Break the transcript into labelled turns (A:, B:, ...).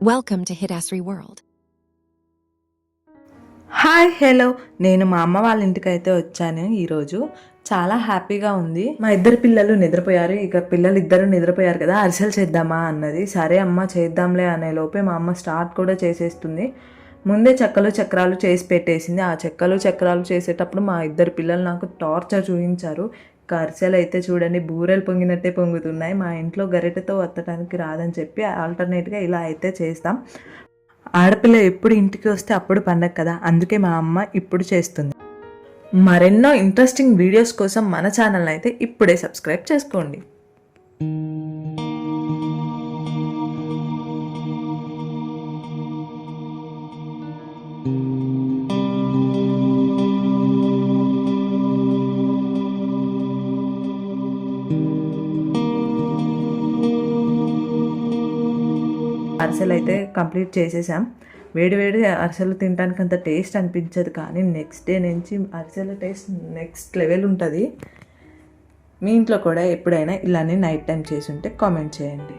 A: Welcome to Hidasri World.
B: Hi hello నేను మా అమ్మ వాళ్ళ ఇంటికైతే వచ్చాను. ఈరోజు చాలా హ్యాపీగా ఉంది. మా ఇద్దరు పిల్లలు నిద్రపోయారు. ఇక పిల్లలు ఇద్దరు నిద్రపోయారు కదా, అరిసెలు చేద్దామా అన్నది. సరే అమ్మ చేద్దాంలే అనే లోపే మా అమ్మ స్టార్ట్ కూడా చేసేస్తుంది. ముందే చెక్కలు చక్రాలు చేసి పెట్టేసింది. ఆ చెక్కలు చక్రాలు చేసేటప్పుడు మా ఇద్దరు పిల్లలు నాకు టార్చర్ చూపించారు. అరిసెలు అయితే చూడండి బూరెలు పొంగినట్టే పొంగుతున్నాయి. మా ఇంట్లో గరిటెతో వత్తడానికి రాదని చెప్పి ఆల్టర్నేట్గా ఇలా అయితే చేస్తాం. ఆడపిల్ల ఎప్పుడు ఇంటికి వస్తే అప్పుడు పండగ కదా, అందుకే మా అమ్మ ఇప్పుడు చేస్తుంది. మరెన్నో ఇంట్రెస్టింగ్ వీడియోస్ కోసం మన ఛానల్ అయితే ఇప్పుడే సబ్స్క్రైబ్ చేసుకోండి. అరిసెలు అయితే కంప్లీట్ చేసేసాం. వేడి వేడి అరిసెలు తినడానికి అంత టేస్ట్ అనిపించదు, కానీ నెక్స్ట్ డే నుంచి అరిసెల టేస్ట్ నెక్స్ట్ లెవెల్ ఉంటుంది. మీ ఇంట్లో కూడా ఎప్పుడైనా ఇలానే నైట్ టైం చేసి ఉంటే కామెంట్ చేయండి.